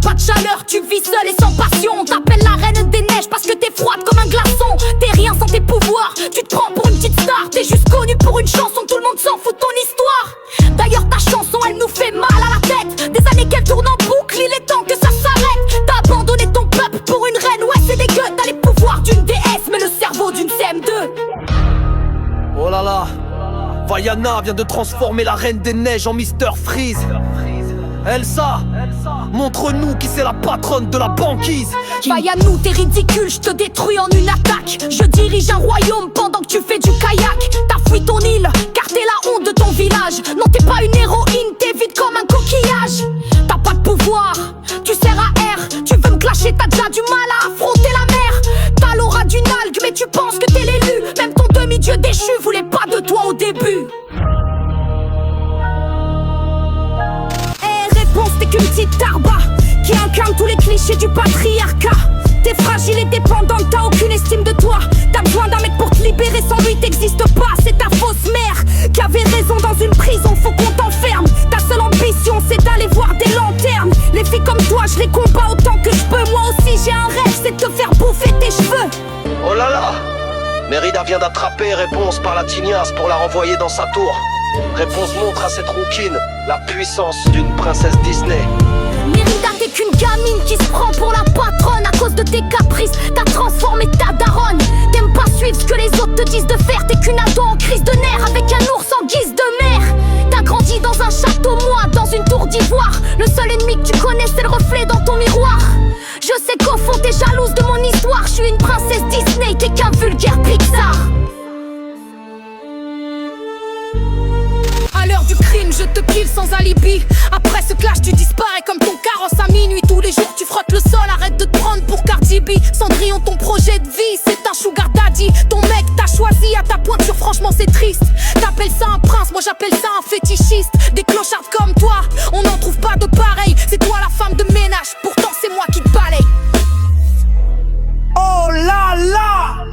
pas de chaleur, tu vis seule et sans passion. On t'appelle la reine des neiges parce que t'es froide comme un glaçon. T'es rien sans tes pouvoirs, tu te prends pour une petite star. T'es juste connue pour une chanson, tout le monde s'en fout de ton histoire. D'ailleurs ta chanson elle nous fait mal à la tête. Des années qu'elle tourne en boucle, il est temps que ça s'arrête. T'as abandonné ton peuple pour une reine, ouais c'est dégueu. T'as les pouvoirs d'une déesse mais le cerveau d'une CM2. Oh là là, Vaiana vient de transformer la reine des neiges en Mr Freeze. Elsa, montre-nous qui c'est la patronne de la banquise. Vaiana, t'es ridicule, je te détruis en une attaque. Je dirige un royaume pendant que tu fais du kayak. T'as fui ton île, car t'es la honte de ton village. Non t'es pas une héroïne, t'es vide comme un coquillage. T'as pas de pouvoir, tu sers à R. Tu veux me clasher, t'as déjà du mal à affronter la mer. T'as l'aura d'une algue, mais tu penses que t'es l'élu. Même ton demi-dieu déchu voulait pas de toi au début. T'es qu'une petite tarba qui incarne tous les clichés du patriarcat. T'es fragile et dépendante, t'as aucune estime de toi. T'as besoin d'un mec pour te libérer, sans lui t'existes pas. C'est ta fausse mère qui avait raison, dans une prison faut qu'on t'enferme. Ta seule ambition c'est d'aller voir des lanternes. Les filles comme toi je les combats autant que je peux. Moi aussi j'ai un rêve, c'est de te faire bouffer tes cheveux. Oh là là, Mérida vient d'attraper Réponse par la tignasse pour la renvoyer dans sa tour. Réponse montre à cette rouquine la puissance d'une princesse Disney. Mérida, t'es qu'une gamine qui se prend pour la patronne. À cause de tes caprices, t'as transformé ta daronne. T'aimes pas suivre ce que les autres te disent de faire. T'es qu'une ado en crise de nerfs avec un ours en guise de mère. T'as grandi dans un château, moi dans une tour d'ivoire. Le seul ennemi que tu connais c'est le reflet dans ton miroir. Je sais qu'au fond t'es jalouse de mon histoire. Je suis une princesse Disney, t'es qu'un vulgaire Pixar. À l'heure du crime, je te kill sans alibi. Après ce clash, tu disparais comme ton carrosse à minuit. Tous les jours, tu frottes le sol, arrête de te prendre pour Cardi B. Cendrillon, ton projet de vie, c'est un sugar daddy. Ton mec t'a choisi à ta pointure, franchement c'est triste. T'appelles ça un prince, moi j'appelle ça un fétichiste. Des clochards comme toi, on n'en trouve pas de pareil. C'est toi la femme de ménage, pourtant c'est moi qui te balaye. Oh là là!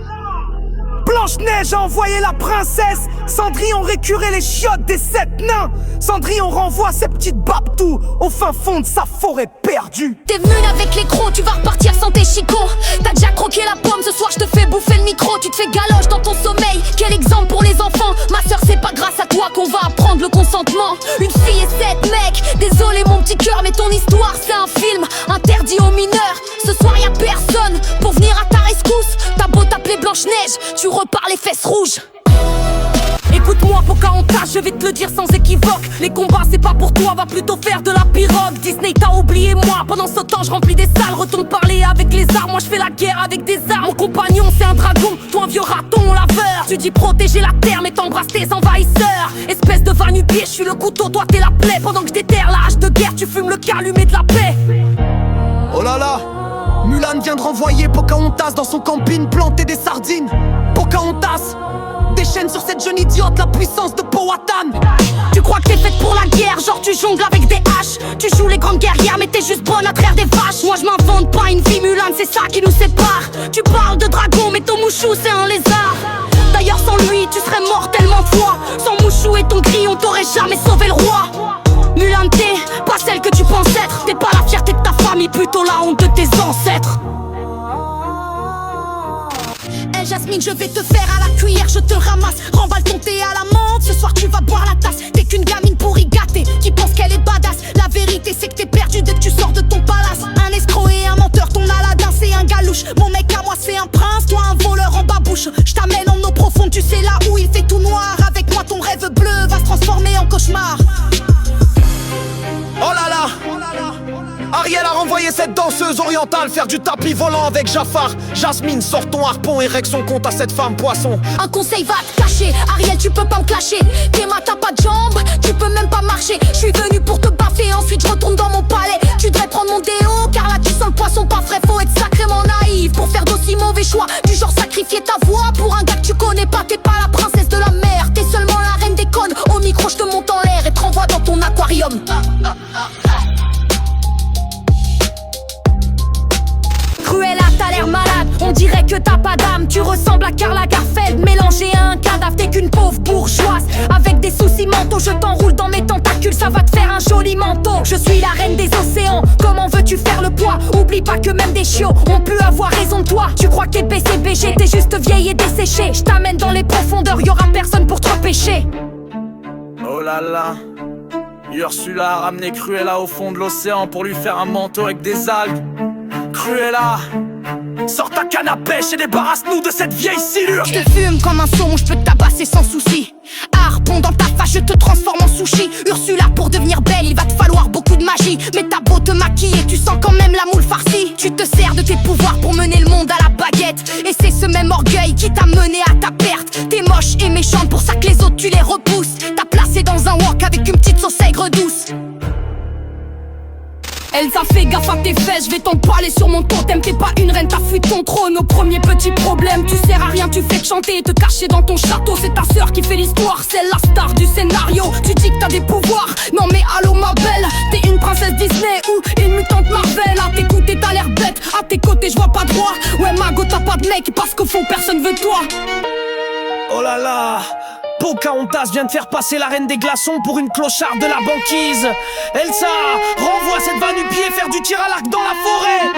Blanche-Neige a envoyé la princesse. Cendrillon récurait les chiottes des 7 nains. Cendrillon renvoie ses petites babtous au fin fond de sa forêt perdue. T'es venu avec les crocs, tu vas repartir sans tes chicots. T'as déjà croqué la pomme, ce soir je te fais bouffer le micro. Tu te fais galoche dans ton sommeil, quel exemple pour les enfants. Ma soeur, c'est pas grâce à toi qu'on va apprendre le consentement. Une fille et 7 mecs, désolé mon petit cœur, mais ton histoire c'est un film interdit aux mineurs. Ce soir y'a personne pour venir à ta rescousse. T'as beau t'appeler Blanche-Neige, tu repars les fesses rouges. Écoute-moi Pocahontas, je vais te le dire sans équivoque. Les combats c'est pas pour toi, va plutôt faire de la pirogue. Disney t'a oublié moi, pendant ce temps je remplis des salles. Retourne parler avec les armes, moi je fais la guerre avec des armes. Mon compagnon c'est un dragon, toi un vieux raton laveur. Tu dis protéger la terre mais t'embrasses tes envahisseurs. Espèce de va-nu-pied, je suis le couteau, toi t'es la plaie. Pendant que je déterre la hache de guerre, tu fumes le calumet de la paix. Oh là là, Mulan vient de renvoyer Pocahontas dans son camping planter des sardines. Pocahontas déchaîne sur cette jeune idiote la puissance de Powhatan. Tu crois que t'es faite pour la guerre, genre tu jongles avec des haches. Tu joues les grandes guerrières mais t'es juste bonne à traire des vaches. Moi je m'invente pas une vie Mulan, c'est ça qui nous sépare. Tu parles de dragon mais ton mouchou c'est un lézard. D'ailleurs sans lui tu serais mort tellement de fois. Sans mouchou et ton grillon t'aurais jamais sauvé le roi. Mulan t'es pas celle que tu penses être. T'es pas la fierté de ta famille, plutôt la honte de tes ancêtres. Hey Jasmine, je vais te faire à la cuillère, je te ramasse. Remballe ton thé à la menthe, ce soir tu vas boire la tasse. T'es qu'une gamine pourri gâtée, qui pense qu'elle est badass. La vérité c'est que t'es perdu dès que tu sors de ton palace. Un escroc et un menteur, ton Aladdin c'est un galouche. Mon mec à moi c'est un prince, toi un voleur en babouche. Je t'amène en eau profonde, tu sais là où il fait tout noir. Avec moi ton rêve bleu va se transformer en cauchemar. Oh là là, Ariel a renvoyé cette danseuse orientale faire du tapis volant avec Jafar. Jasmine, sort ton harpon et règle son compte à cette femme poisson. Un conseil va te cacher, Ariel tu peux pas me clasher. Théma t'as pas de jambes, tu peux même pas marcher. Je suis venu pour te baffer, ensuite je retourne dans mon palais. Tu devrais prendre mon déo, car là tu sens le poisson pas frais. Faut être sacrément naïf pour faire d'aussi mauvais choix. Du genre sacrifier ta voix pour un gars que tu connais pas. T'es pas la princesse de la mer, t'es seulement la reine des connes. Au micro je te monte en l'air et te renvoie dans ton aquarium. Cruella, t'as l'air malade, on dirait que t'as pas d'âme. Tu ressembles à Karl Lagerfeld mélangé à un cadavre. T'es qu'une pauvre bourgeoise avec des soucis mentaux. Je t'enroule dans mes tentacules, ça va te faire un joli manteau. Je suis la reine des océans, comment veux-tu faire le N'oublie pas que même des chiots ont pu avoir raison de toi. Tu crois que t'es BCBG, t'es juste vieille et desséchée. Je t'amène dans les profondeurs, y'aura personne pour te repêcher. Oh là là, Ursula a ramené Cruella au fond de l'océan pour lui faire un manteau avec des algues. Cruella, sors ta canne à pêche et débarrasse-nous de cette vieille silure. Je te fume comme un saumon, je peux te tabasser sans souci. Harpon dans ta face, je te transforme en sushi. Ursula, pour devenir belle, il va te falloir beaucoup de magie. Mais t'as beau te maquiller, tu sens quand même la moule farcie. Tu te sers de tes pouvoirs pour mener le monde à la baguette. Et c'est ce même orgueil qui t'a mené à ta perte. T'es moche et méchante, pour ça que les autres tu les repousses. T'as placé dans un wok avec une petite sauce aigre douce. Elsa, fait gaffe à tes fesses, je vais t'en parler sur mon totem. T'es pas une reine, t'as fui ton trône. Au premier petit problème, tu sers à rien, tu fais que chanter et te cacher dans ton château. C'est ta sœur qui fait l'histoire, c'est la star du scénario. Tu dis que t'as des pouvoirs, non mais allô ma belle. T'es une princesse Disney ou une mutante Marvel. À t'écouter t'as l'air bête, à tes côtés je vois pas droit. Ouais Mago, t'as pas de mec parce qu'au fond personne veut de toi. Oh là là, Pocahontas vient de faire passer la reine des glaçons pour une clocharde de la banquise. Elsa, renvoie cette vanne du pied faire du tir à l'arc dans la forêt.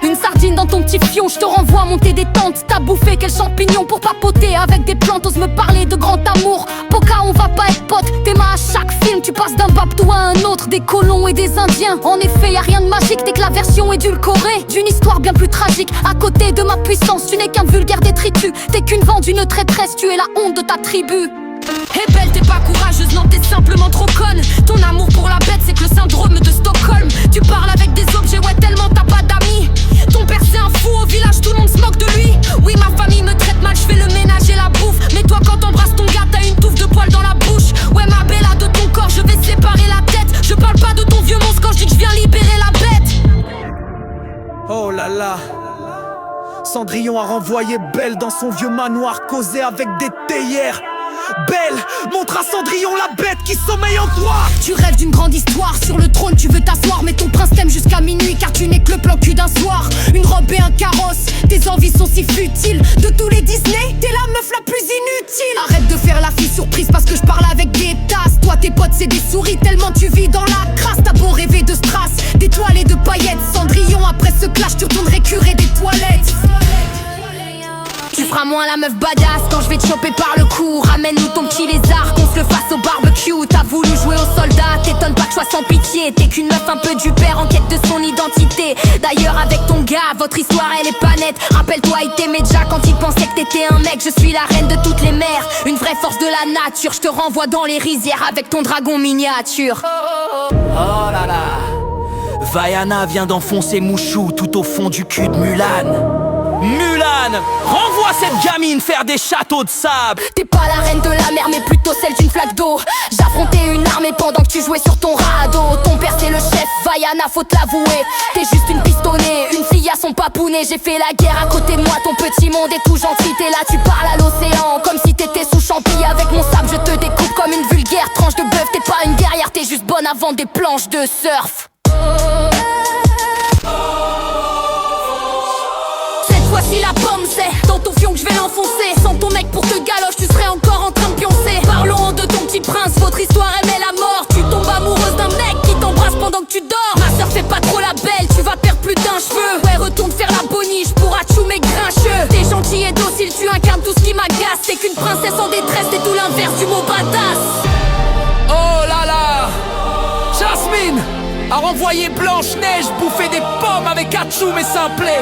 Une sardine dans ton petit fion, je te renvoie monter des tentes. T'as bouffé quel champignon pour papoter avec des plantes. Ose me parler de grand amour, Poca on va pas être potes. Tes mains à chaque film, tu passes d'un Babtou à un autre. Des colons et des indiens, en effet y a rien de magique. Dès que la version édulcorée d'une histoire bien plus tragique. À côté de ma puissance, tu n'es qu'un vulgaire détritus. T'es qu'une vendue, une traîtresse, tu es la honte de ta tribu. Hé belle, t'es pas courageuse, non t'es simplement trop conne. Ton amour pour la bête, c'est que le syndrome de Stockholm. Tu parles avec des objets, ouais tellement t'as pas d'amis. Ton père c'est un fou, au village tout le monde se moque de lui. Oui ma famille me traite mal, je fais le ménage et la bouffe. Mais toi quand t'embrasses ton gars, t'as une touffe de poils dans la bouche. Ouais ma bella, de ton corps je vais séparer la tête. Je parle pas de ton vieux monstre quand je dis que je viens libérer la bête. Oh là là, Cendrillon a renvoyé Belle dans son vieux manoir, causé avec des théières. Belle, montre à Cendrillon la bête qui sommeille en toi. Tu rêves d'une grande histoire, sur le trône tu veux t'asseoir. Mais ton prince t'aime jusqu'à minuit car tu n'es que le plan cul d'un soir. Une robe et un carrosse, tes envies sont si futiles. De tous les Disney, t'es la meuf la plus inutile. Arrête de faire la fille surprise parce que je parle avec des tasses. Toi tes potes c'est des souris tellement tu vis dans la crasse. T'as beau rêver de strass, d'étoiles et de paillettes. Cendrillon après ce clash tu retournes récurer des toilettes. Tu feras moins la meuf badass quand je vais te choper par le cou. Ramène-nous ton petit lézard, qu'on se le fasse au barbecue. T'as voulu jouer au soldat, t'étonnes pas que je sois sans pitié. T'es qu'une meuf un peu du père en quête de son identité. D'ailleurs avec ton gars, votre histoire elle est pas nette. Rappelle-toi il t'aimait déjà quand il pensait que t'étais un mec. Je suis la reine de toutes les mers, une vraie force de la nature. Je te renvoie dans les rizières avec ton dragon miniature. Oh là là, Vaiana vient d'enfoncer Mouchou tout au fond du cul de Mulan. Mulan, renvoie cette gamine faire des châteaux de sable. T'es pas la reine de la mer mais plutôt celle d'une flaque d'eau. J'affrontais une armée pendant que tu jouais sur ton radeau. Ton père c'est le chef, Vaiana faut te l'avouer. T'es juste une pistonnée, une fille à son papounet. J'ai fait la guerre à côté de moi, ton petit monde est tout gentil. T'es là, tu parles à l'océan comme si t'étais sous champi. Avec mon sable je te découpe comme une vulgaire tranche de bœuf. T'es pas une guerrière, t'es juste bonne à vendre des planches de surf. Voici la pomme, c'est dans ton fion que je vais l'enfoncer. Sans ton mec pour te galoche, tu serais encore en train de pioncer. Parlons de ton petit prince, votre histoire elle met la mort. Tu tombes amoureuse d'un mec qui t'embrasse pendant que tu dors. Ma soeur fais pas trop la belle, tu vas perdre plus d'un cheveu. Ouais retourne faire la boniche pour achou mes grincheux. T'es gentil et docile, tu incarnes tout ce qui m'agace. T'es qu'une princesse en détresse, t'es tout l'inverse du mot badass. Oh là là, Jasmine a renvoyé Blanche-Neige bouffer des pommes avec Achou et Simplet.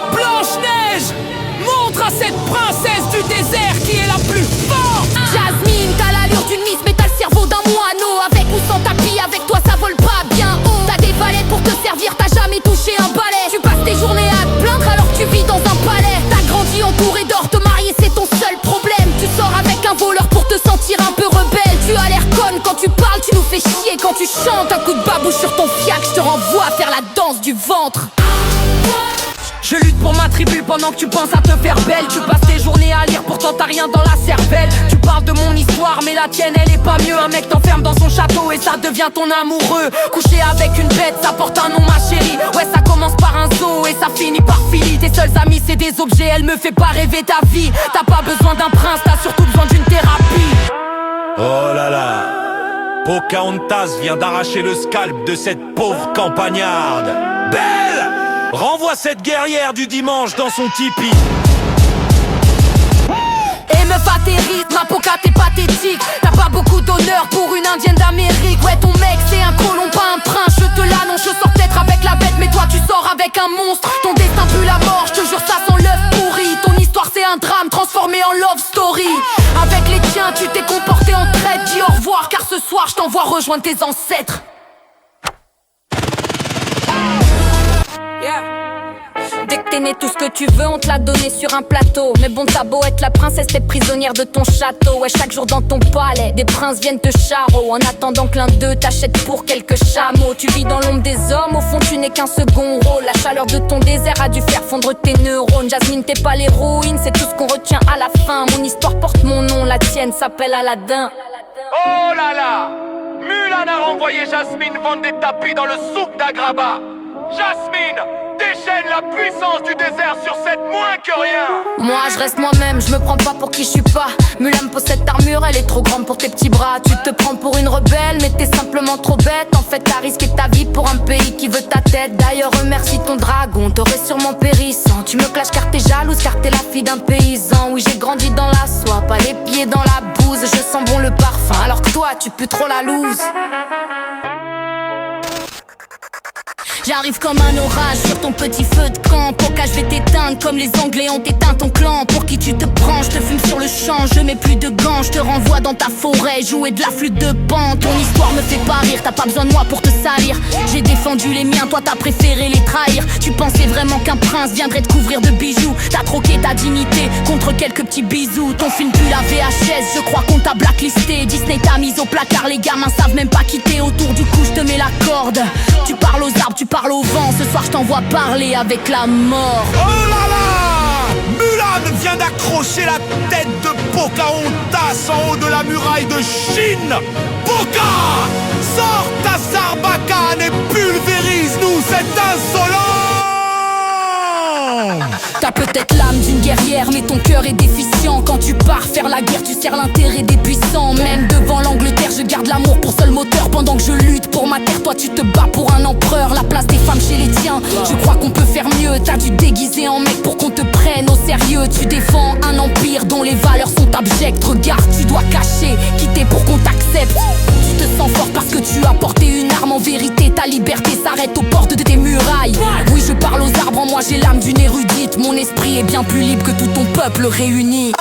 Blanche-Neige, montre à cette princesse du désert qui est la plus forte. Jasmine, t'as l'allure d'une miss mais t'as le cerveau d'un moineau. Avec ou sans tapis, avec toi ça vole pas bien haut. T'as des valets pour te servir, t'as jamais touché un balai. Tu passes tes journées à te plaindre alors que tu vis dans un palais. T'as grandi entouré d'or, te marier c'est ton seul problème. Tu sors avec un voleur pour te sentir un peu rebelle. Tu as l'air conne quand tu parles, tu nous fais chier quand tu chantes. Un coup de babouche sur ton fiac, je te renvoie faire la danse du ventre. Je lutte pour ma tribu pendant que tu penses à te faire belle. Tu passes tes journées à lire, pourtant t'as rien dans la cervelle. Tu parles de mon histoire, mais la tienne elle est pas mieux. Un mec t'enferme dans son château et ça devient ton amoureux. Coucher avec une bête, ça porte un nom ma chérie. Ouais ça commence par un zoo et ça finit par Philly. Tes seuls amis c'est des objets, elle me fait pas rêver ta vie. T'as pas besoin d'un prince, t'as surtout besoin d'une thérapie. Oh là là, Pocahontas vient d'arracher le scalp de cette pauvre campagnarde. Belle! Renvoie cette guerrière du dimanche dans son tipi. Et meuf à tes rythmes, ma poca t'es pathétique. T'as pas beaucoup d'honneur pour une indienne d'Amérique. Ouais ton mec c'est un colon pas un prince. Je te l'annonce, je sors peut-être avec la bête, mais toi tu sors avec un monstre. Ton destin pue la mort, je te jure ça sent l'œuf pourri. Ton histoire c'est un drame transformé en love story. Avec les tiens tu t'es comporté en traite. Dis au revoir car ce soir je t'envoie rejoindre tes ancêtres. Dès que t'es né, tout ce que tu veux, on te l'a donné sur un plateau. Mais bon, t'as beau être la princesse, t'es prisonnière de ton château. Ouais, chaque jour dans ton palais, des princes viennent te charreau. En attendant que l'un d'eux t'achète pour quelques chameaux. Tu vis dans l'ombre des hommes, au fond tu n'es qu'un second rôle. La chaleur de ton désert a dû faire fondre tes neurones. Jasmine, t'es pas l'héroïne, c'est tout ce qu'on retient à la fin. Mon histoire porte mon nom, la tienne s'appelle Aladdin. Oh là là! Mulan a renvoyé Jasmine vendre des tapis dans le souk d'Agraba. Jasmine, déchaîne la puissance du désert sur cette moins que rien. Moi je reste moi-même, je me prends pas pour qui je suis pas. Mulan possède cette armure, elle est trop grande pour tes petits bras. Tu te prends pour une rebelle, mais t'es simplement trop bête. En fait t'as risqué ta vie pour un pays qui veut ta tête. D'ailleurs remercie ton dragon, t'aurais sûrement péri sans. Tu me clashes car t'es jalouse, car t'es la fille d'un paysan. Oui j'ai grandi dans la soie, pas les pieds dans la bouse. Je sens bon le parfum, alors que toi tu pues trop la loose. J'arrive comme un orage sur ton petit feu de camp. Poca, je vais t'éteindre comme les Anglais ont éteint ton clan. Pour qui tu te prends, je te fume sur le champ. Je mets plus de gants, je te renvoie dans ta forêt. Jouer de la flûte de pan. Ton histoire me fait pas rire, t'as pas besoin de moi pour te salir. J'ai défendu les miens, toi t'as préféré les trahir. Tu pensais vraiment qu'un prince viendrait te couvrir de bijoux. T'as troqué ta dignité contre quelques petits bisous. Ton film pue la VHS, je crois qu'on t'a blacklisté. Disney t'a mis au placard, les gamins savent même pas quitter. Autour du cou, je te mets la corde. Tu parles aux arbres, tu parles au vent, ce soir je t'envoie parler avec la mort. Oh là là! Mulan vient d'accrocher la tête de Pocahontas en haut de la muraille de Chine. Poca! Sors ta sarbacane et pulvérise-nous cet insolent! T'as peut-être l'âme d'une guerrière, mais ton cœur est déficient. Quand tu pars faire la guerre, tu sers l'intérêt des puissants. Même devant l'Angleterre, je garde l'amour pour seul moteur. Pendant que je lutte pour ma terre, toi tu te bats pour un empereur. La place des femmes chez les tiens, je crois qu'on peut faire mieux. T'as dû déguiser en mec pour qu'on te prenne au sérieux. Tu défends un empire dont les valeurs sont abjectes. Regarde, tu dois cacher, quitter pour qu'on t'accepte. Tu te sens fort parce que tu as porté une arme. En vérité, ta liberté s'arrête aux portes de tes murailles. Oui, je parle aux arbres, en moi j'ai l'âme d'une érudite. Mon esprit est bien plus libre que tout ton peuple réuni.